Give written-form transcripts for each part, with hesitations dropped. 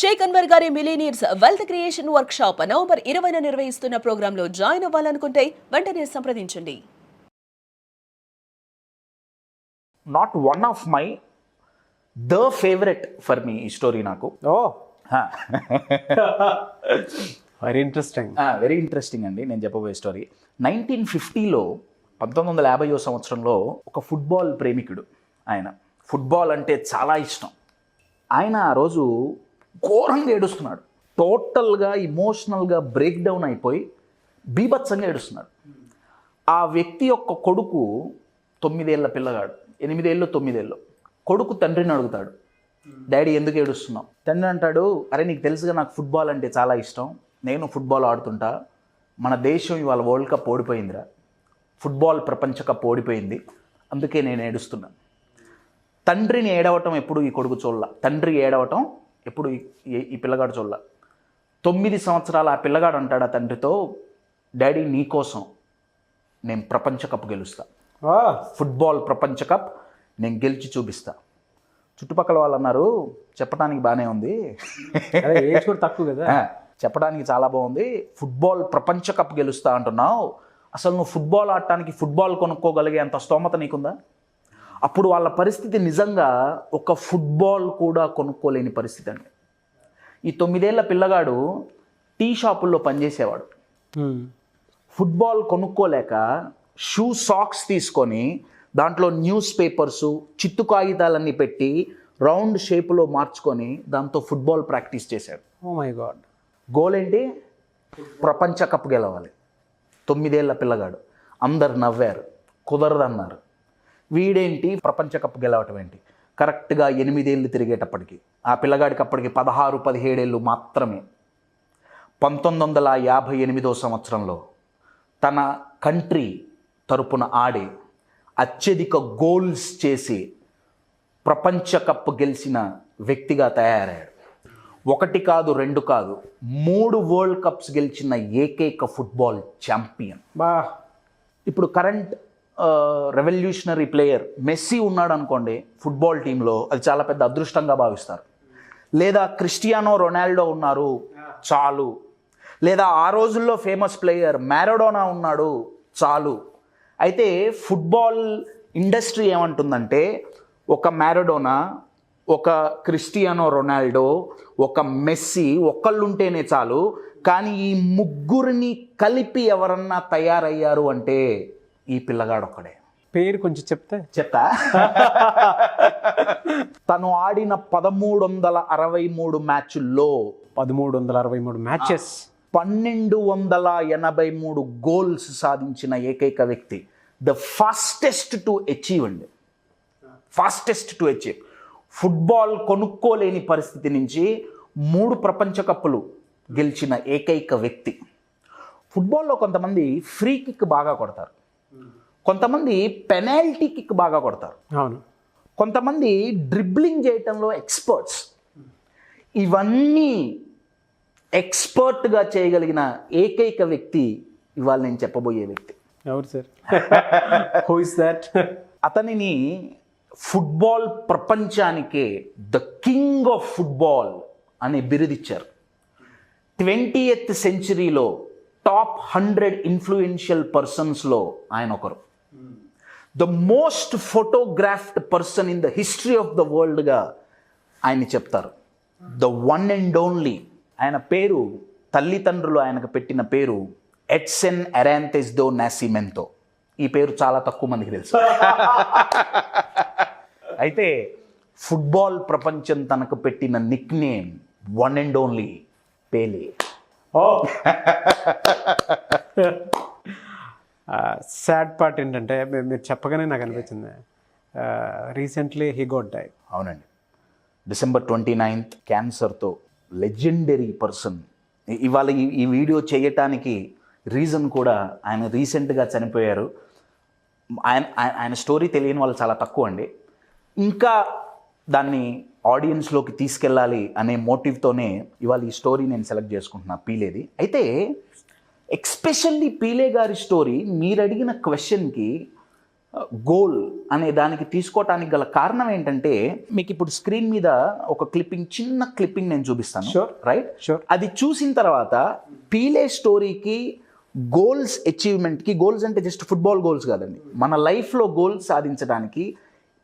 షేక్ అన్వర్ గారి millionaires wealth creation workshop November 20న నిర్వహిస్తున్న ప్రోగ్రాంలో జాయిన్ అవ్వాలనుకుంటే వెంటనే సంప్రదించండి. Not one of my the favourite for me ఈ స్టోరీ నాకు. Very interesting. వెరీ ఇంట్రెస్టింగ్ అండి. నేను చెప్పబోయే స్టోరీ 1950లో 1950వ సంవత్సరంలో ఒక ఫుట్బాల్ ప్రేమికుడు. ఆయన ఫుట్బాల్ అంటే చాలా ఇష్టం. ఆయన ఆ రోజు ఘోరంగా ఏడుస్తున్నాడు. టోటల్గా ఇమోషనల్గా బ్రేక్ డౌన్ అయిపోయి బీభత్సంగా ఏడుస్తున్నాడు. ఆ వ్యక్తి యొక్క కొడుకు 9 ఏళ్ల పిల్లగాడు, 8 ఏళ్ళు 9 ఏళ్ళు. కొడుకు తండ్రిని అడుగుతాడు, డాడీ ఎందుకు ఏడుస్తున్నావు? తండ్రి అంటాడు, అరే నీకు తెలుసుగా నాకు ఫుట్బాల్ అంటే చాలా ఇష్టం, నేను ఫుట్బాల్ ఆడుతుంటా, మన దేశం ఇవాళ వరల్డ్ కప్ ఓడిపోయిందిరా, ఫుట్బాల్ ప్రపంచ కప్ ఓడిపోయింది, అందుకే నేను ఏడుస్తున్నాను. తండ్రిని ఏడవటం ఎప్పుడు ఈ కొడుకు చూడాల, తండ్రి ఏడవటం ఎప్పుడు ఈ పిల్లగాడు చూడాల. 9 సంవత్సరాల ఆ పిల్లగాడు అంటాడు ఆ తండ్రితో, డాడీ నీకోసం నేను ప్రపంచ కప్ గెలుస్తా, ఫుట్బాల్ ప్రపంచ కప్ నేను గెలిచి చూపిస్తా. చుట్టుపక్కల వాళ్ళు అన్నారు, చెప్పడానికి బాగానే ఉంది, ఏజ్ కూడా తక్కువ కదా, చెప్పడానికి చాలా బాగుంది, ఫుట్బాల్ ప్రపంచ కప్ గెలుస్తా అంటున్నావు, అసలు నువ్వు ఫుట్బాల్ ఆడటానికి ఫుట్బాల్ కొనుక్కోగలిగే అంత స్తోమత నీకుందా? అప్పుడు వాళ్ళ పరిస్థితి నిజంగా ఒక ఫుట్బాల్ కూడా కొనుక్కోలేని పరిస్థితి అండి. ఈ 9 ఏళ్ల పిల్లగాడు టీ షాపుల్లో పనిచేసేవాడు. ఫుట్బాల్ కొనుక్కోలేక షూ సాక్స్ తీసుకొని దాంట్లో న్యూస్ పేపర్సు చిత్తు కాగితాలన్నీ పెట్టి రౌండ్ షేప్లో మార్చుకొని దాంతో ఫుట్బాల్ ప్రాక్టీస్ చేశాడు. Oh my God. గోల్ ఏంటి? ప్రపంచ కప్ గెలవాలి. 9 ఏళ్ల పిల్లగాడు. అందరు నవ్వారు, కుదరదన్నారు. వీడేంటి ప్రపంచ కప్ గెలవటం ఏంటి? కరెక్ట్గా 8 ఏళ్ళు తిరిగేటప్పటికి ఆ పిల్లగాడికి అప్పటికి 16-17 ఏళ్ళు మాత్రమే. 1958వ సంవత్సరంలో తన కంట్రీ తరపున ఆడి అత్యధిక గోల్స్ చేసి ప్రపంచ కప్ గెలిచిన వ్యక్తిగా తయారయ్యాడు. 1 కాదు 2 కాదు 3 వరల్డ్ కప్స్ గెలిచిన ఏకైక ఫుట్బాల్ ఛాంపియన్. ఇప్పుడు కరెంట్ రెవల్యూషనరీ ప్లేయర్ మెస్సీ ఉన్నాడు అనుకోండి ఫుట్బాల్ టీంలో, అది చాలా పెద్ద అదృష్టంగా భావిస్తారు. లేదా క్రిస్టియానో రొనాల్డో ఉన్నారు చాలు, లేదా ఆ రోజుల్లో ఫేమస్ ప్లేయర్ మ్యారడోనా ఉన్నాడు చాలు. అయితే ఫుట్బాల్ ఇండస్ట్రీ ఏమంటుందంటే ఒక మ్యారడోనా, ఒక క్రిస్టియానో రొనాల్డో, ఒక మెస్సీ ఒక్కళ్ళుంటేనే చాలు, కానీ ఈ ముగ్గురిని కలిపి ఎవరన్నా తయారయ్యారు అంటే ఈ పిల్లగాడు ఒక్కడే. పేరు కొంచెం చెప్తా. తను ఆడిన 1363 మ్యాచ్ల్లో 1363 మ్యాచెస్ 1283 గోల్స్ సాధించిన ఏకైక వ్యక్తి. ద ఫాస్టెస్ట్ టు అచీవ్ అండి, ఫాస్టెస్ట్ టు అచీవ్. ఫుట్బాల్ కొనుక్కోలేని పరిస్థితి నుంచి 3 ప్రపంచ కప్పులు గెలిచిన ఏకైక వ్యక్తి. ఫుట్బాల్లో కొంతమంది ఫ్రీ కిక్ బాగా కొడతారు, కొంతమంది పెనాల్టీ కిక్ బాగా కొడతారు, అవును, కొంతమంది డ్రిబ్లింగ్ చేయటంలో ఎక్స్పర్ట్స్. ఇవన్నీ ఎక్స్పర్ట్గా చేయగలిగిన ఏకైక వ్యక్తి ఇవాళ నేను చెప్పబోయే వ్యక్తి. ఎవరు సార్? Who is that? అతనిని ఫుట్బాల్ ప్రపంచానికే ద కింగ్ ఆఫ్ ఫుట్బాల్ అనే బిరుదిచ్చారు. 20th సెంచరీలో టాప్ 100 ఇన్ఫ్లుయెన్షియల్ పర్సన్స్లో ఆయన ఒకరు. The most photographed person in the history of the వరల్డ్గా ఆయన చెప్తారు. The one and only. ఆయన పేరు, తల్లిదండ్రులు ఆయనకు పెట్టిన పేరు ఎడ్సన్ అరాంతెస్ దో నాసిమెంతో. ఈ పేరు చాలా తక్కువ మందికి తెలుసు. అయితే ఫుట్బాల్ ప్రపంచం తనకు పెట్టిన nickname one and only Pele. Sad part ఏంటంటే మీరు చెప్పగానే నాకు అనిపించింది, రీసెంట్లీ హీ గాట్ డై. అవునండి, December 29th క్యాన్సర్తో లెజెండరీ పర్సన్. ఇవాళ ఈ వీడియో చేయటానికి రీజన్ కూడా ఆయన రీసెంట్గా చనిపోయారు. ఆయన స్టోరీ తెలియని వాళ్ళు చాలా తక్కువ అండి. ఇంకా దాన్ని ఆడియన్స్లోకి తీసుకెళ్ళాలి అనే మోటివ్తోనే ఇవాళ ఈ స్టోరీ నేను సెలెక్ట్ చేసుకుంటున్నా, పీలేది. అయితే ఎక్స్పెషల్లీ పీలే గారి స్టోరీ మీరు అడిగిన క్వశ్చన్కి గోల్ అనే దానికి తీసుకోవటానికి గల కారణం ఏంటంటే, మీకు ఇప్పుడు స్క్రీన్ మీద ఒక చిన్న క్లిప్పింగ్ నేను చూపిస్తాను. Sure. Right Sure. అది చూసిన తర్వాత పీలే స్టోరీకి, గోల్స్ అచీవ్మెంట్కి, గోల్స్ అంటే జస్ట్ ఫుట్బాల్ గోల్స్ కాదండి, మన లైఫ్లో గోల్స్ సాధించడానికి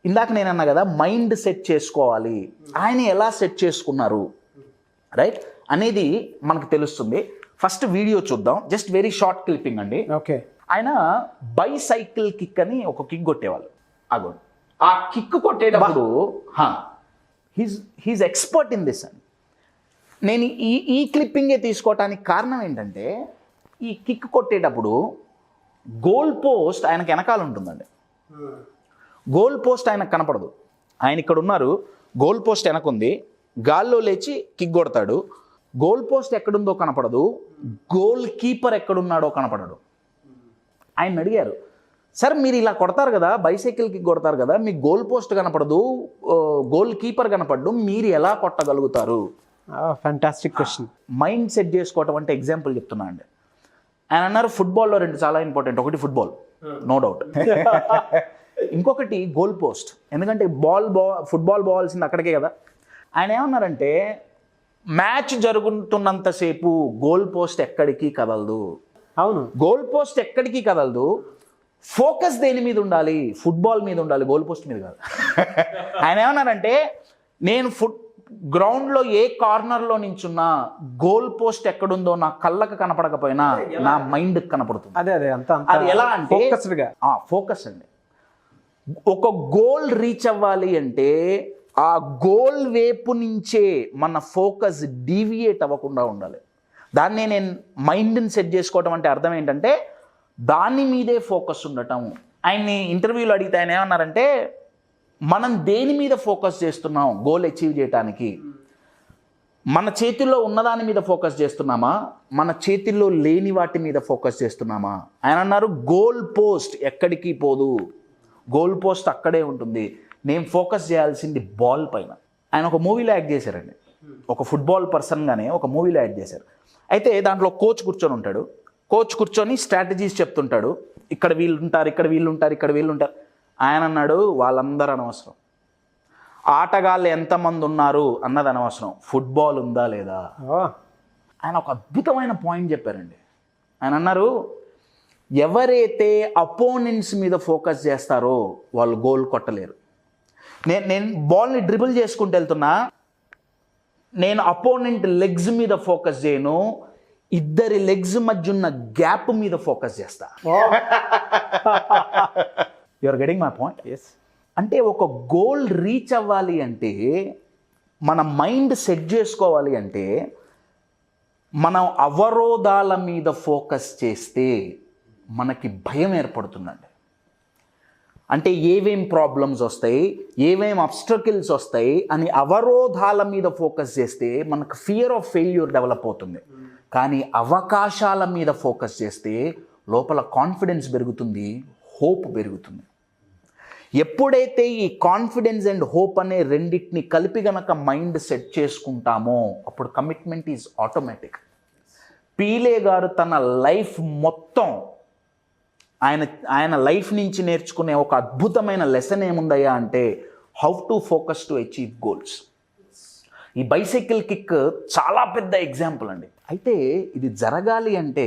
ఇందాక నేను అన్నా కదా మైండ్ సెట్ చేసుకోవాలి, ఆయన ఎలా సెట్ చేసుకున్నారు రైట్ అనేది మనకు తెలుస్తుంది. ఫస్ట్ వీడియో చూద్దాం, జస్ట్ వెరీ షార్ట్ క్లిప్పింగ్ అండి. ఓకే. ఆయన బైసైకిల్ కిక్ అని ఒక కిక్ కొట్టేవాళ్ళు. అగోండి ఆ కిక్ కొట్టేటప్పుడు హీజ్ ఎక్స్పర్ట్ ఇన్ దిస్ అని. నేను ఈ క్లిప్పింగే తీసుకోవటానికి కారణం ఏంటంటే, ఈ కిక్ కొట్టేటప్పుడు గోల్ పోస్ట్ ఆయనకు వెనకాల ఉంటుందండి. గోల్ పోస్ట్ ఆయనకు కనపడదు. ఆయన ఇక్కడ ఉన్నారు, గోల్ పోస్ట్ వెనకుంది, గాల్లో లేచి కిక్ కొడతాడు. గోల్ పోస్ట్ ఎక్కడుందో కనపడదు, గోల్ కీపర్ ఎక్కడున్నాడో కనపడడు. ఆయన అడిగారు, సార్ మీరు ఇలా కొడతారు కదా, బైసైకిల్ కిక్ కొడతారు కదా, మీకు గోల్ పోస్ట్ కనపడదు, గోల్ కీపర్ కనపడదు, మీరు ఎలా కొట్టగలుగుతారు? Fantastic question. మైండ్ సెట్ చేసుకోవటం అంటే ఎగ్జాంపుల్ చెప్తున్నా అండి. ఆయన అన్నారు ఫుట్బాల్లో 2 చాలా ఇంపార్టెంట్, ఒకటి ఫుట్బాల్ నో డౌట్, ఇంకొకటి గోల్ పోస్ట్. ఎందుకంటే ఫుట్బాల్ పోవాల్సింది అక్కడికే కదా. ఆయన ఏమన్నారంటే, మ్యాచ్ జరుగుతున్నంతసేపు గోల్ పోస్ట్ ఎక్కడికి కదలదు. అవును, గోల్ పోస్ట్ ఎక్కడికి కదలదు, ఫోకస్ దేని మీద ఉండాలి? ఫుట్బాల్ మీద ఉండాలి, గోల్ పోస్ట్ మీద కాదు. ఆయన ఏమన్నారంటే, నేను గ్రౌండ్లో ఏ కార్నర్లో నించున్నా గోల్ పోస్ట్ ఎక్కడుందో నా కళ్ళకు కనపడకపోయినా నా మైండ్కి కనపడుతుంది. అదే అది ఎలా అంటే ఫోకస్ అండి. ఒక గోల్ రీచ్ అవ్వాలి అంటే ఆ గోల్ వైపు నుంచే మన ఫోకస్ డీవియేట్ అవ్వకుండా ఉండాలి. దాన్ని నేను మైండ్ని సెట్ చేసుకోవటం అంటే అర్థం ఏంటంటే, దాని మీదే ఫోకస్ ఉండటం. ఆయన్ని ఇంటర్వ్యూలో అడిగితే ఆయన ఏమన్నారంటే, మనం దేని మీద ఫోకస్ చేస్తున్నాం గోల్ అచీవ్ చేయడానికి? మన చేతిలో ఉన్నదాని మీద ఫోకస్ చేస్తున్నామా, మన చేతిలో లేని వాటి మీద ఫోకస్ చేస్తున్నామా? ఆయన అన్నారు, గోల్ పోస్ట్ ఎక్కడికి పోదు, గోల్ పోస్ట్ అక్కడే ఉంటుంది, నేను ఫోకస్ చేయాల్సింది బాల్ పైన. ఆయన ఒక మూవీలో యాక్ట్ చేశారండి, ఒక ఫుట్బాల్ పర్సన్గానే ఒక మూవీలో యాక్ట్ చేశారు. అయితే దాంట్లో కోచ్ కూర్చొని ఉంటాడు, కోచ్ కూర్చొని స్ట్రాటజీస్ చెప్తుంటాడు, ఇక్కడ వీళ్ళు ఉంటారు, ఇక్కడ వీళ్ళు ఉంటారు, ఇక్కడ వీళ్ళు ఉంటారు. ఆయన అన్నాడు, వాళ్ళందరూ అనవసరం, ఆటగాళ్ళు ఎంతమంది ఉన్నారు అన్నది అనవసరం, ఫుట్బాల్ ఉందా లేదా. ఆయన ఒక అద్భుతమైన పాయింట్ చెప్పారండి. ఆయన అన్నారు, ఎవరైతే అపోనెంట్స్ మీద ఫోకస్ చేస్తారో వాళ్ళు గోల్ కొట్టలేరు. నేను బాల్ని డ్రిబుల్ చేసుకుంటూ వెళ్తున్నా, నేను అపోనెంట్ లెగ్స్ మీద ఫోకస్ చేయను, ఇద్దరి లెగ్స్ మధ్య ఉన్న గ్యాప్ మీద ఫోకస్ చేస్తా. You are getting my point? Yes. అంటే ఒక గోల్ రీచ్ అవ్వాలి అంటే, మన మైండ్ సెట్ చేసుకోవాలి అంటే, మనం అవరోధాల మీద ఫోకస్ చేస్తే మనకి భయం ఏర్పడుతుందండి. అంటే ఏవేం ప్రాబ్లమ్స్ వస్తాయి, ఏవేం అబ్స్ట్రకిల్స్ వస్తాయి అని అవరోధాల మీద ఫోకస్ చేస్తే మనకు ఫియర్ ఆఫ్ ఫెయిల్యూర్ డెవలప్ అవుతుంది. కానీ అవకాశాల మీద ఫోకస్ చేస్తే లోపల కాన్ఫిడెన్స్ పెరుగుతుంది, హోప్ పెరుగుతుంది. ఎప్పుడైతే ఈ కాన్ఫిడెన్స్ అండ్ హోప్ అనే రెండింటిని కలిపి గనక మైండ్ సెట్ చేసుకుంటామో అప్పుడు కమిట్మెంట్ ఈజ్ ఆటోమేటిక్. పీలే గారు తన లైఫ్ మొత్తం ఆయన లైఫ్ నుంచి నేర్చుకునే ఒక అద్భుతమైన లెసన్ ఏముందయ్యా అంటే, how to focus to achieve goals. ఈ బైసైకిల్ కిక్ చాలా పెద్ద ఎగ్జాంపుల్ అండి. అయితే ఇది జరగాలి అంటే,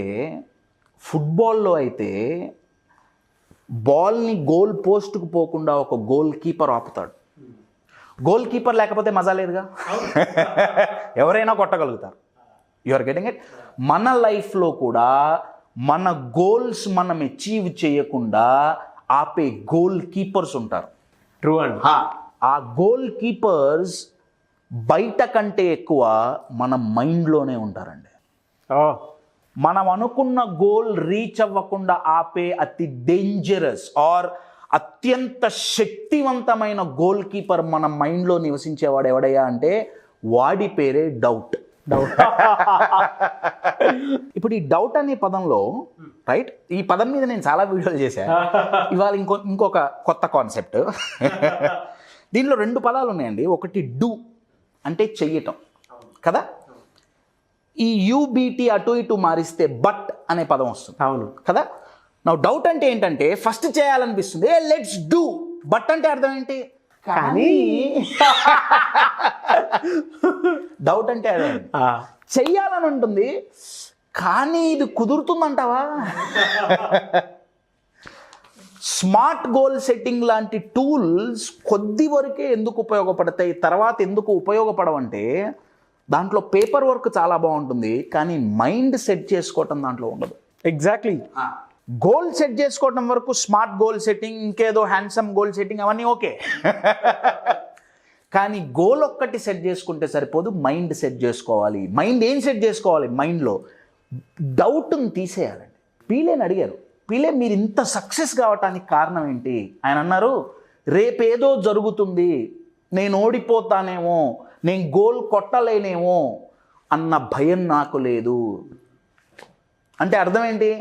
ఫుట్బాల్లో అయితే బాల్ని గోల్ పోస్ట్కు పోకుండా ఒక గోల్ కీపర్ ఆపుతాడు. గోల్ కీపర్ లేకపోతే మజా లేదుగా, ఎవరైనా కొట్టగలుగుతారు. You are getting it? మన లైఫ్లో కూడా మన గోల్స్ మనం అచీవ్ చేయకుండా ఆపే గోల్ కీపర్స్ ఉంటారు. ట్రూ అండి. ఆ గోల్ కీపర్స్ బయట కంటే ఎక్కువ మన మైండ్లోనే ఉంటారండి. మనం అనుకున్న గోల్ రీచ్ అవ్వకుండా ఆపే అతి డేంజరస్ ఆర్ అత్యంత శక్తివంతమైన గోల్ కీపర్ మన మైండ్లో నివసించేవాడు ఎవడయ్యా అంటే, వాడి పేరే డౌట్. ఇప్పుడు ఈ డౌట్ అనే పదంలో రైట్, ఈ పదం మీద నేను చాలా వీడియోలు చేశాను. ఇవాళ ఇంకొక కొత్త కాన్సెప్ట్. దీనిలో 2 పదాలు ఉన్నాయండి. ఒకటి డూ అంటే చెయ్యటం కదా, ఈ యూబీటీ అటు ఇటు మారిస్తే బట్ అనే పదం వస్తుంది. అవును కదా. నా డౌట్ అంటే ఏంటంటే ఫస్ట్ చేయాలనిపిస్తుంది, లెట్స్ డూ. బట్ అంటే అర్థం ఏంటి? కానీ డౌట్ అంటే అదే, చెయ్యాలని ఉంటుంది కానీ ఇది కుదురుతుందంటావా? స్మార్ట్ గోల్ సెట్టింగ్ లాంటి టూల్స్ కొద్ది వరకే ఎందుకు ఉపయోగపడతాయి, తర్వాత ఎందుకు ఉపయోగపడవంటే దాంట్లో పేపర్ వర్క్ చాలా బాగుంటుంది కానీ మైండ్ సెట్ చేసుకోవటం దాంట్లో ఉండదు. ఎగ్జాక్ట్లీ. గోల్ సెట్ చేసుకోవటం వరకు స్మార్ట్ గోల్ సెట్టింగ్, ఇంకేదో హ్యాండ్సమ్ గోల్ సెట్టింగ్ అవన్నీ ఓకే. కానీ గోల్ ఒక్కటి సెట్ చేసుకుంటే సరిపోదు, మైండ్ సెట్ చేసుకోవాలి. మైండ్ ఏం సెట్ చేసుకోవాలి? మైండ్లో డౌట్ని తీసేయాలండి. పీలేని అడిగారు, పీలే మీరు ఇంత సక్సెస్ కావటానికి కారణం ఏంటి? ఆయన అన్నారు, రేపేదో జరుగుతుంది, నేను ఓడిపోతానేమో, నేను గోల్ కొట్టలేనేమో అన్న భయం నాకు లేదు. అంటే అర్థం ఏంటి?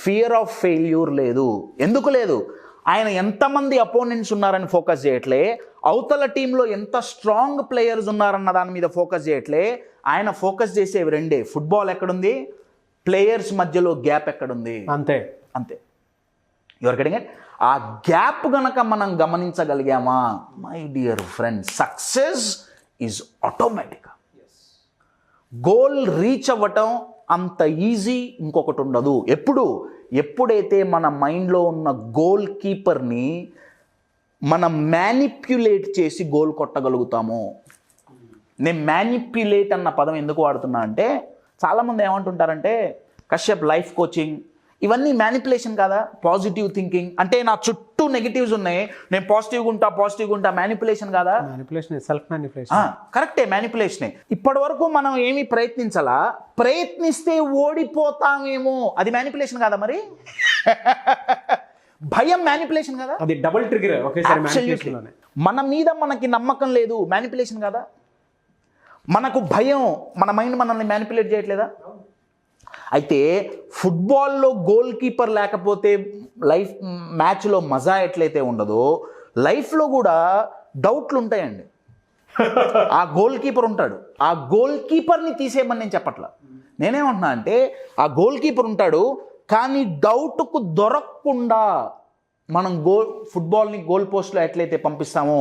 ఫియర్ ఆఫ్ ఫెయిల్యూర్ లేదు. ఎందుకు లేదు? ఆయన ఎంతమంది అపోనెంట్స్ ఉన్నారని ఫోకస్ చేయట్లే, అవతల టీంలో ఎంత స్ట్రాంగ్ ప్లేయర్స్ ఉన్నారన్న దాని మీద ఫోకస్ చేయట్లే. ఆయన ఫోకస్ చేసేవి రెండే, ఫుట్బాల్ ఎక్కడుంది, ప్లేయర్స్ మధ్యలో గ్యాప్ ఎక్కడుంది, అంతే అంతే. You're getting it? ఆ గ్యాప్ గనక మనం గమనించగలిగామా, my dear friend, success is automatic. Goal reach అవ్వటం అంత ఈజీ ఇంకొకటి ఉండదు. ఎప్పుడైతే మన మైండ్లో ఉన్న గోల్ కీపర్ని మనం మ్యానిప్యులేట్ చేసి గోల్ కొట్టగలుగుతామో. నేను మ్యానిప్యులేట్ అన్న పదం ఎందుకు వాడుతున్నా అంటే, చాలామంది ఏమంటుంటారంటే కశ్యప్ లైఫ్ కోచింగ్ ఇవన్నీ మ్యానిపులేషన్ కాదా? పాజిటివ్ థింకింగ్ అంటే నా చుట్టూ నెగిటివ్స్ ఉన్నాయి, నేను పాజిటివ్గా ఉంటా, మ్యానిపులేషన్ కాదా? Manipulation, self manipulation. కరెక్టే, మ్యానిపులేషనే. ఇప్పటి వరకు మనం ఏమీ ప్రయత్నించాలా, ప్రయత్నిస్తే ఓడిపోతామేమో, అది మ్యానిపులేషన్ కాదా? మరి భయం మ్యానిపులేషన్ కదా? అది డబుల్ ట్రిగర్ ఒకేసారి మ్యానిపులేషన్లోనే. మన మీద మనకి నమ్మకం లేదు, మ్యానిపులేషన్ కదా? మనకు భయం, మన మైండ్ మనల్ని మ్యానిపులేట్ చేయట్లేదా? అయితే ఫుట్బాల్లో గోల్ కీపర్ లేకపోతే లైఫ్ మ్యాచ్లో మజా ఎట్లయితే ఉండదో, లైఫ్లో కూడా డౌట్లు ఉంటాయండి. ఆ గోల్ కీపర్ ఉంటాడు, ఆ గోల్ కీపర్ని తీసేయమని నేను చెప్పట్లా. నేనేమంటున్నా అంటే ఆ గోల్ కీపర్ ఉంటాడు కానీ డౌట్కు దొరకకుండా మనం ఫుట్బాల్ని గోల్ పోస్ట్లో ఎట్లయితే పంపిస్తామో,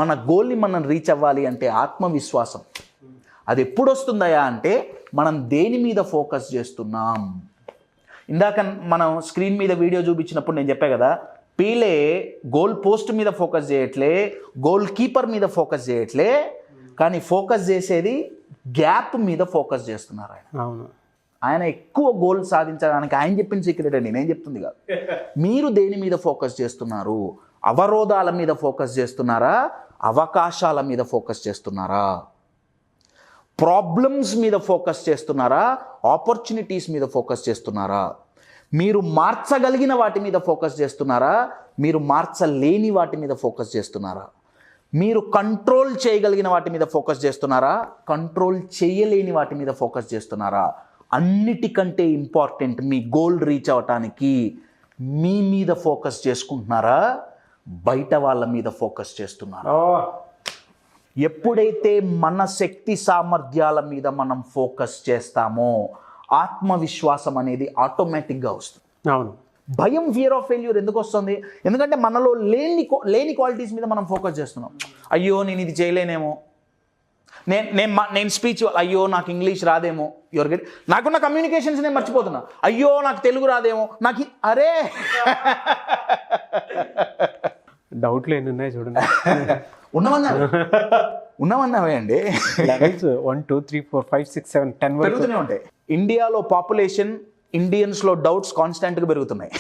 మన గోల్ని మనం రీచ్ అవ్వాలి అంటే ఆత్మవిశ్వాసం. అది ఎప్పుడు వస్తుందయా అంటే మనం దేని మీద ఫోకస్ చేస్తున్నాం. ఇందాక మనం స్క్రీన్ మీద వీడియో చూపించినప్పుడు నేను చెప్పా కదా, పీలే గోల్ పోస్ట్ మీద ఫోకస్ చేయట్లే, గోల్ కీపర్ మీద ఫోకస్ చేయట్లే, కానీ ఫోకస్ చేసేది గ్యాప్ మీద ఫోకస్ చేస్తున్నారు ఆయన. అవును, ఆయన ఎక్కువ గోల్ సాధించడానికి ఆయన చెప్పిన సీక్రెట్ అండి, నేను చెప్తుంది కాదు. మీరు దేని మీద ఫోకస్ చేస్తున్నారు? అవరోధాల మీద ఫోకస్ చేస్తున్నారా, అవకాశాల మీద ఫోకస్ చేస్తున్నారా? ప్రాబ్లమ్స్ మీద ఫోకస్ చేస్తున్నారా, ఆపర్చునిటీస్ మీద ఫోకస్ చేస్తున్నారా? మీరు మార్చగలిగిన వాటి మీద ఫోకస్ చేస్తున్నారా, మీరు మార్చలేని వాటి మీద ఫోకస్ చేస్తున్నారా? మీరు కంట్రోల్ చేయగలిగిన వాటి మీద ఫోకస్ చేస్తున్నారా, కంట్రోల్ చేయలేని వాటి మీద ఫోకస్ చేస్తున్నారా? అన్నిటికంటే ఇంపార్టెంట్, మీ గోల్ రీచ్ అవ్వటానికి మీ మీద ఫోకస్ చేసుకుంటున్నారా, బయట వాళ్ళ మీద ఫోకస్ చేస్తున్నారా? ఎప్పుడైతే మన శక్తి సామర్థ్యాల మీద మనం ఫోకస్ చేస్తామో ఆత్మవిశ్వాసం అనేది ఆటోమేటిక్గా వస్తుంది. అవును. భయం, ఫియర్ ఆఫ్ ఫెయిల్యూర్ ఎందుకు వస్తుంది? ఎందుకంటే మనలో లేని క్వాలిటీస్ మీద మనం ఫోకస్ చేస్తున్నాం. అయ్యో నేను ఇది చేయలేనేమో, నేను స్పీచ్, అయ్యో నాకు ఇంగ్లీష్ రాదేమో, నాకున్న కమ్యూనికేషన్స్ నేను మర్చిపోతున్నా, అయ్యో నాకు తెలుగు రాదేమో, నాకు అరే డౌట్లు ఎన్ని ఉన్నాయి చూడండి. ఉన్నవన్నావే అండి. లెవెల్స్ 1 2 3 4 5 6 7 10 వరకు పెరుగుతూనే ఉంటాయి. ఇండియాలో పాపులేషన్, ఇండియన్స్లో డౌట్స్ కాన్స్టెంట్గా పెరుగుతున్నాయి.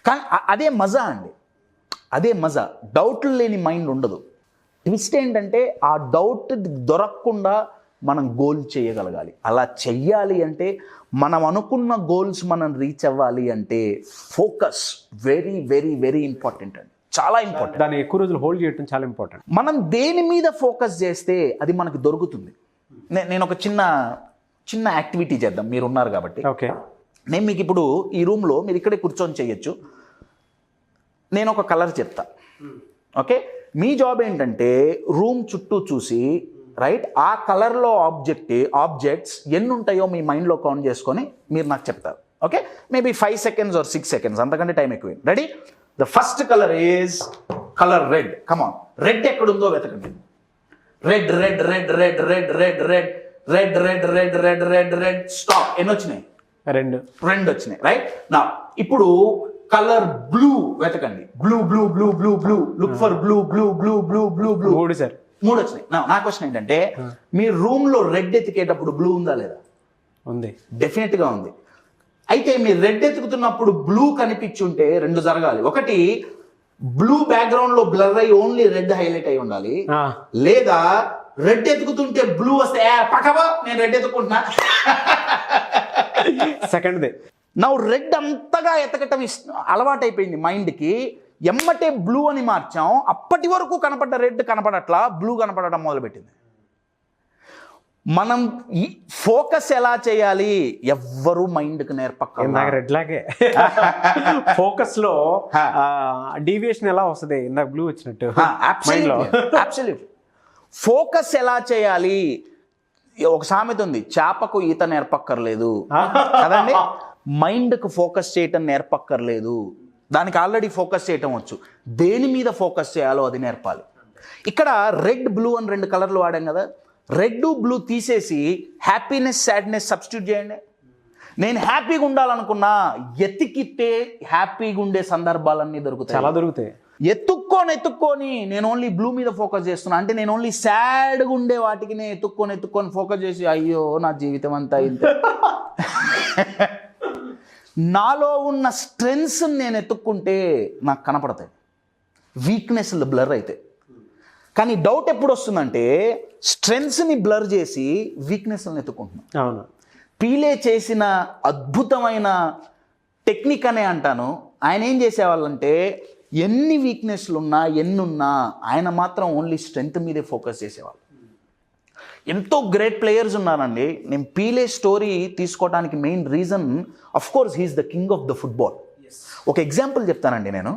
కానీ అదే మజా అండి, అదే మజా. డౌట్లు లేని మైండ్ ఉండదు. ట్విస్ట్ ఏంటంటే ఆ డౌట్ దొరకకుండా మనం గోల్ చేయగలగాలి. అలా చెయ్యాలి అంటే, మనం అనుకున్న గోల్స్ మనం రీచ్ అవ్వాలి అంటే focus very very very important అండి, చాలా ఇంపార్టెంట్. దాన్ని ఎక్కువ రోజులు హోల్డ్ చేయడం చాలా ఇంపార్టెంట్. మనం దేని మీద ఫోకస్ చేస్తే అది మనకు దొరుకుతుంది. నేను ఒక చిన్న యాక్టివిటీ చేద్దాం, మీరు ఉన్నారు కాబట్టి. ఓకే, నేను మీకు ఇప్పుడు ఈ రూమ్లో మీరు ఇక్కడే కూర్చొని చేయొచ్చు. నేను ఒక కలర్ చెప్తా, ఓకే? మీ జాబ్ ఏంటంటే రూమ్ చుట్టూ చూసి రైట్? ఆ కలర్లో ఆబ్జెక్ట్స్ ఎన్ని ఉంటాయో మీ మైండ్లో కౌంట్ చేసుకొని మీరు నాకు చెప్తారు. Okay, maybe 5 seconds or 6 seconds, అంతకంటే టైం ఎక్కువ. Ready? The first colour is colour red. Come on, red ఎక్కడుందో వెతకండి. Red red red red red red red red red red red red red stop. ఎన్ని వచ్చినాయి? 2 వచ్చినాయి. రైట్? నా ఇప్పుడు కలర్ బ్లూ వెతకండి. Blue blue blue blue blue look for blue blue blue blue blue blue. 3 వచ్చినాయి. నా క్వశ్చన్ ఏంటంటే, మీ room లో రెడ్ ఎతికేటప్పుడు బ్లూ ఉందా లేదా? ఉంది, డెఫినెట్ గా ఉంది. అయితే మీరు రెడ్ ఎతుకుతున్నప్పుడు బ్లూ కనిపించుంటే 2 జరగాలి. ఒకటి, బ్లూ బ్యాక్గ్రౌండ్ లో బ్లర్ అయ్యి ఓన్లీ రెడ్ హైలైట్ అయి ఉండాలి. లేదా రెడ్ ఎతుకుతుంటే బ్లూ వస్తే పక్కవా నేను రెడ్ ఎత్తుకుంటున్నా. సెకండ్ నా రెడ్ అంతగా ఎతకటం అలవాటైపోయింది మైండ్కి. ఎమ్మటే బ్లూ అని మార్చాం. అప్పటి వరకు కనపడ్డ రెడ్ కనపడట్లా, బ్లూ కనపడటం మొదలుపెట్టింది. మనం ఈ ఫోకస్ ఎలా చేయాలి ఎవ్వరు మైండ్కి నేర్పక్క. రెడ్ లాగే ఫోకస్ లో డీవియేషన్ ఎలా వస్తుంది ఇందాక బ్లూ వచ్చినట్టు. అబ్సల్యూట్లీ. ఫోకస్ ఎలా చేయాలి? ఒక సామెత ఉంది, చేపకు ఈత నేర్పక్కర్లేదు కదండి, మైండ్కు ఫోకస్ చేయటం నేర్పక్కర్లేదు. దానికి ఆల్రెడీ ఫోకస్ చేయటం వచ్చు. దేని మీద ఫోకస్ చేయాలో అది నేర్పాలి. ఇక్కడ రెడ్ బ్లూ అని 2 కలర్లు వాడాం కదా, రెడ్ బ్లూ తీసేసి హ్యాపీనెస్ సాడ్నెస్ సబ్స్టిట్యూట్ చేయండి. నేను హ్యాపీగా ఉండాలనుకున్నా ఎతికితే హ్యాపీగా ఉండే సందర్భాలన్నీ దొరుకుతాయి, చాలా దొరుకుతాయి. ఎత్తుక్కొని నేను ఓన్లీ బ్లూ మీద ఫోకస్ చేస్తున్నా అంటే నేను ఓన్లీ సాడ్గా ఉండే వాటికి నేను ఎత్తుక్కొని ఫోకస్ చేసి అయ్యో నా జీవితం అంతా ఇంతే. నాలో ఉన్న స్ట్రెంగ్స్ నేను ఎత్తుక్కుంటే నాకు కనపడతాయి, వీక్నెస్లు బ్లర్ అవుతాయి. కానీ డౌట్ ఎప్పుడు వస్తుందంటే, స్ట్రెంగ్స్ని బ్లర్ చేసి వీక్నెస్లను ఎత్తుకుంటున్నాం. అవును, పీలే చేసిన అద్భుతమైన టెక్నిక్ అనే అంటాను. ఆయన ఏం చేసేవాళ్ళంటే, ఎన్ని వీక్నెస్లు ఉన్నా ఎన్నున్నా ఆయన మాత్రం ఓన్లీ స్ట్రెంగ్త్ మీదే ఫోకస్ చేసేవాళ్ళు. ఎంతో గ్రేట్ ప్లేయర్స్ ఉన్నారండి. నేను పీలే స్టోరీ తీసుకోవడానికి main reason, of course he's the king of the football. ఒక ఎగ్జాంపుల్ చెప్తానండి నేను.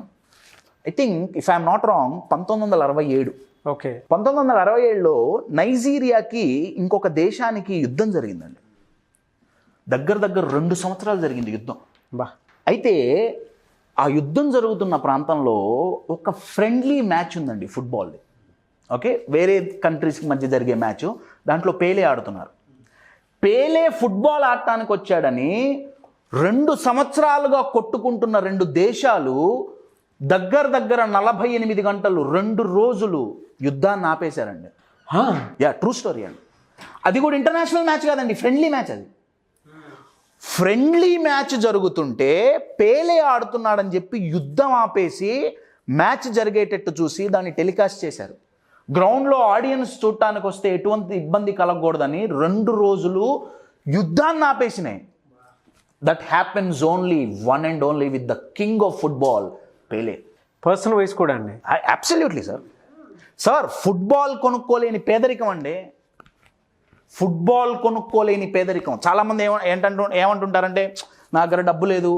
I think if I'm not wrong 1967. Okay, 1967లో నైజీరియాకి ఇంకొక దేశానికి యుద్ధం జరిగిందండి. దగ్గర 2 సంవత్సరాలు జరిగింది యుద్ధం. అయితే ఆ యుద్ధం జరుగుతున్న ప్రాంతంలో ఒక ఫ్రెండ్లీ మ్యాచ్ ఉందండి ఫుట్బాల్ది. ఓకే, వేరే కంట్రీస్కి మధ్య జరిగే మ్యాచ్. దాంట్లో పేలే ఆడుతున్నారు. పేలే ఫుట్బాల్ ఆడటానికి వచ్చాడని 2 సంవత్సరాలుగా కొట్టుకుంటున్న 2 దేశాలు దగ్గర 48 గంటలు 2 రోజులు యుద్ధాన్ని ఆపేశారండి. ట్రూ స్టోరీ అండి. అది కూడా ఇంటర్నేషనల్ మ్యాచ్ కాదండి, ఫ్రెండ్లీ మ్యాచ్. అది ఫ్రెండ్లీ మ్యాచ్ జరుగుతుంటే పేలే ఆడుతున్నాడని చెప్పి యుద్ధం ఆపేసి మ్యాచ్ జరిగేటట్టు చూసి దాన్ని టెలికాస్ట్ చేశారు. గ్రౌండ్లో ఆడియన్స్ చూడటానికి వస్తే ఎటువంటి ఇబ్బంది కలగకూడదని 2 రోజులు యుద్ధాన్ని ఆపేసినాయి. That happens only one and only with the king of football, Pele. Personal wise కూడా అండి. Absolutely sir. ఫుట్బాల్ కొనుక్కోలేని పేదరికం అండి, ఫుట్బాల్ కొనుక్కోలేని పేదరికం. చాలామంది ఏమంటుంటారంటే, నా దగ్గర డబ్బు లేదు,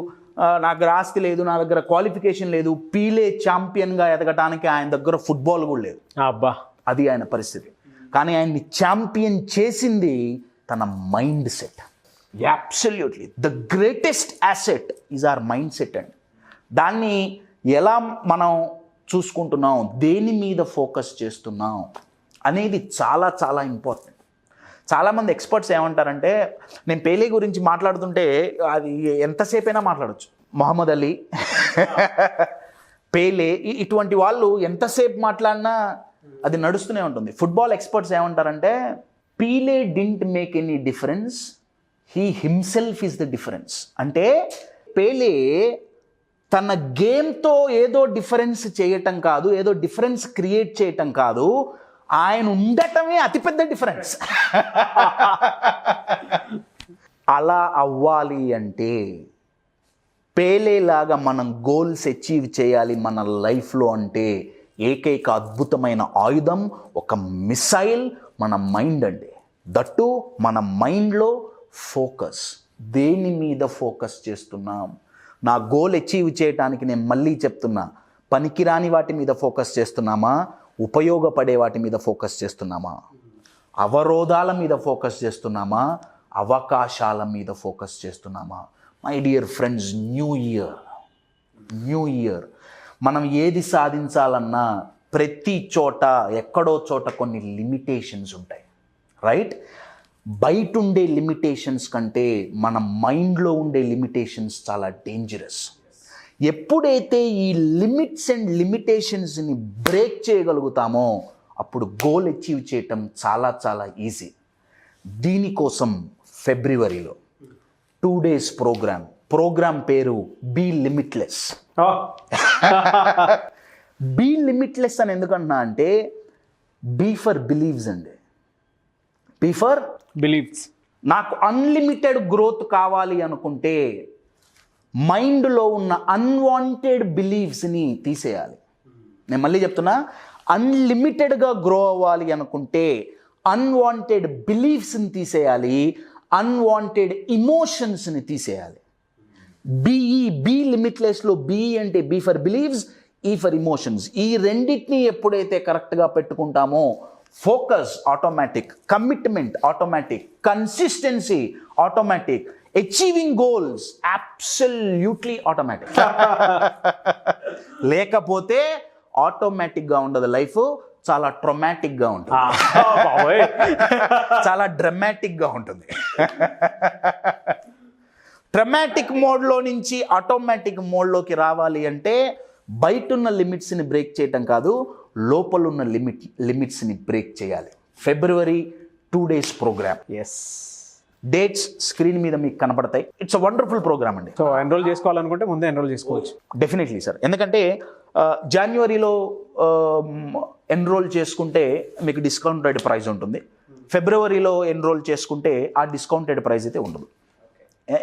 నా దగ్గర ఆస్తి లేదు, నా దగ్గర క్వాలిఫికేషన్ లేదు. పీలే ఛాంపియన్గా ఎదగటానికి ఆయన దగ్గర ఫుట్బాల్ కూడా లేదు. అబ్బా, అది ఆయన పరిస్థితి. కానీ ఆయన్ని ఛాంపియన్ చేసింది తన mind set. Absolutely the greatest asset is our mind set అండి. దాన్ని ఎలా మనం చూసుకుంటున్నాం, దేని మీద ఫోకస్ చేస్తున్నాం అనేది చాలా చాలా ఇంపార్టెంట్. చాలామంది ఎక్స్పర్ట్స్ ఏమంటారంటే, నేను పేలే గురించి మాట్లాడుతుంటే అది ఎంతసేపైనా మాట్లాడచ్చు. మొహమ్మద్ అలీ, పేలే, ఇటువంటి వాళ్ళు ఎంతసేపు మాట్లాడినా అది నడుస్తూనే ఉంటుంది. ఫుట్బాల్ ఎక్స్పర్ట్స్ ఏమంటారంటే, Pele didn't make any difference, he himself is the difference. అంటే పేలే తన గేమ్తో ఏదో డిఫరెన్స్ చేయటం కాదు, ఏదో డిఫరెన్స్ క్రియేట్ చేయటం కాదు, ఆయన ఉండటమే అతిపెద్ద డిఫరెన్స్. అలా అవ్వాలి అంటే పేలేలాగా మనం గోల్స్ అచీవ్ చేయాలి మన లైఫ్లో అంటే ఏకైక అద్భుతమైన ఆయుధం, ఒక మిసైల్ మన మైండ్ అండి. దట్టు మన మైండ్లో ఫోకస్. దేని మీద ఫోకస్ చేస్తున్నాం? నా గోల్ అచీవ్ చేయడానికి నేను మళ్ళీ చెప్తున్నా, పనికిరాని వాటి మీద ఫోకస్ చేస్తున్నామా, ఉపయోగపడే వాటి మీద ఫోకస్ చేస్తున్నామా? అవరోధాల మీద ఫోకస్ చేస్తున్నామా, అవకాశాల మీద ఫోకస్ చేస్తున్నామా? My dear friends, new year మనం ఏది సాధించాలన్నా ప్రతి చోట ఎక్కడో చోట కొన్ని లిమిటేషన్స్ ఉంటాయి, రైట్? బయట ఉండే లిమిటేషన్స్ కంటే మన మైండ్లో ఉండే లిమిటేషన్స్ చాలా డేంజరస్. ఎప్పుడైతే ఈ లిమిట్స్ అండ్ లిమిటేషన్స్ని బ్రేక్ చేయగలుగుతామో అప్పుడు గోల్ అచీవ్ చేయటం చాలా చాలా ఈజీ. దీనికోసం ఫిబ్రవరిలో 2 days ప్రోగ్రామ్ పేరు బీ లిమిట్లెస్. బీ లిమిట్లెస్ అని ఎందుకంటున్నా అంటే బీ ఫర్ బిలీవ్స్ అండి. Be for believes. నాకు అన్లిమిటెడ్ గ్రోత్ కావాలి అనుకుంటే మైండ్లో ఉన్న అన్వాంటెడ్ బిలీవ్స్ని తీసేయాలి. నేను మళ్ళీ చెప్తున్నా, అన్లిమిటెడ్గా గ్రో అవ్వాలి అనుకుంటే అన్వాంటెడ్ బిలీఫ్స్ని తీసేయాలి, అన్వాంటెడ్ ఇమోషన్స్ని తీసేయాలి. బీ లిమిట్లెస్లో బీ అంటే be for believes, E for emotions. ఈ రెండింటిని ఎప్పుడైతే కరెక్ట్గా పెట్టుకుంటామో focus automatic, commitment automatic, consistency automatic, achieving goals absolutely automatic. లేకపోతే ఆటోమేటిక్గా ఉండదు లైఫ్, చాలా ట్రొమాటిక్గా ఉంటుంది, చాలా డ్రమాటిక్గా ఉంటుంది. ట్రమాటిక్ మోడ్లో నుంచి ఆటోమేటిక్ మోడ్లోకి రావాలి అంటే బయట ఉన్న లిమిట్స్ని బ్రేక్ చేయటం కాదు, లోపలున్న లిమిట్స్ని బ్రేక్ చేయాలి. ఫిబ్రవరి 2 days programme. Yes, dates screen మీద మీకు కనపడతాయి. ఇట్స్ అ వండర్ఫుల్ ప్రోగ్రామ్ అండి. సో ఎన్రోల్ చేసుకోవాలనుకుంటే ముందే ఎన్రోల్ చేసుకోవచ్చు. డెఫినెట్లీ సార్, ఎందుకంటే జనవరిలో ఎన్రోల్ చేసుకుంటే మీకు డిస్కౌంటెడ్ ప్రైస్ ఉంటుంది. ఫిబ్రవరిలో ఎన్రోల్ చేసుకుంటే ఆ డిస్కౌంటెడ్ ప్రైస్ అయితే ఉండదు.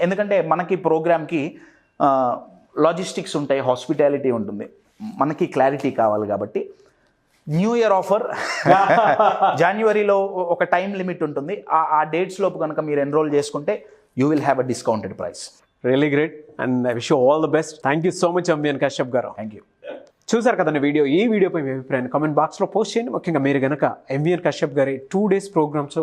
ఎందుకంటే మనకి ప్రోగ్రామ్కి లాజిస్టిక్స్ ఉంటాయి, హాస్పిటాలిటీ ఉంటుంది, మనకి క్లారిటీ కావాలి. కాబట్టి న్యూ ఇయర్ ఆఫర్ జనవరిలో ఒక టైం లిమిట్ ఉంటుంది. ఆ డేట్స్ లోపు కనుక మీరు ఎన్రోల్ చేసుకుంటే you will have a discounted price. Really great and I wish you all the best. Thank you so much MVN Kashyap గారు. Thank you. చూసారు కదండి వీడియో. ఈ వీడియోపై మీ అభిప్రాయాన్ని కామెంట్ బాక్స్లో పోస్ట్ చేయండి. ముఖ్యంగా మీరు కనుక ఎంవిఎన్ కశ్యప్ గారి 2 days ప్రోగ్రామ్స్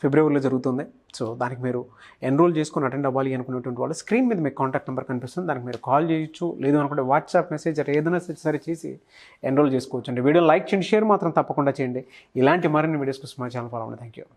ఫిబ్రవరిలో జరుగుతుంది. సో దానికి మీరు ఎన్రోల్ చేసుకుని అటెండ్ అవ్వాలి అనుకునేటువంటి వాళ్ళు స్క్రీన్ మీద మీకు కాంటాక్ట్ నెంబర్ కనిపిస్తుంది, దానికి మీరు కాల్ చేయొచ్చు, లేదు అనుకుంటే వాట్సాప్ మెసేజ్ ఏదైనా సరే చేసి ఎన్రోల్ చేసుకోవచ్చు అండి. వీడియో లైక్ చేయండి, షేర్ మాత్రం తప్పకుండా చేయండి. ఇలాంటి మరిన్ని వీడియోస్ కోసం మా ఛానల్ ఫాలో అవ్వండి. Thank you.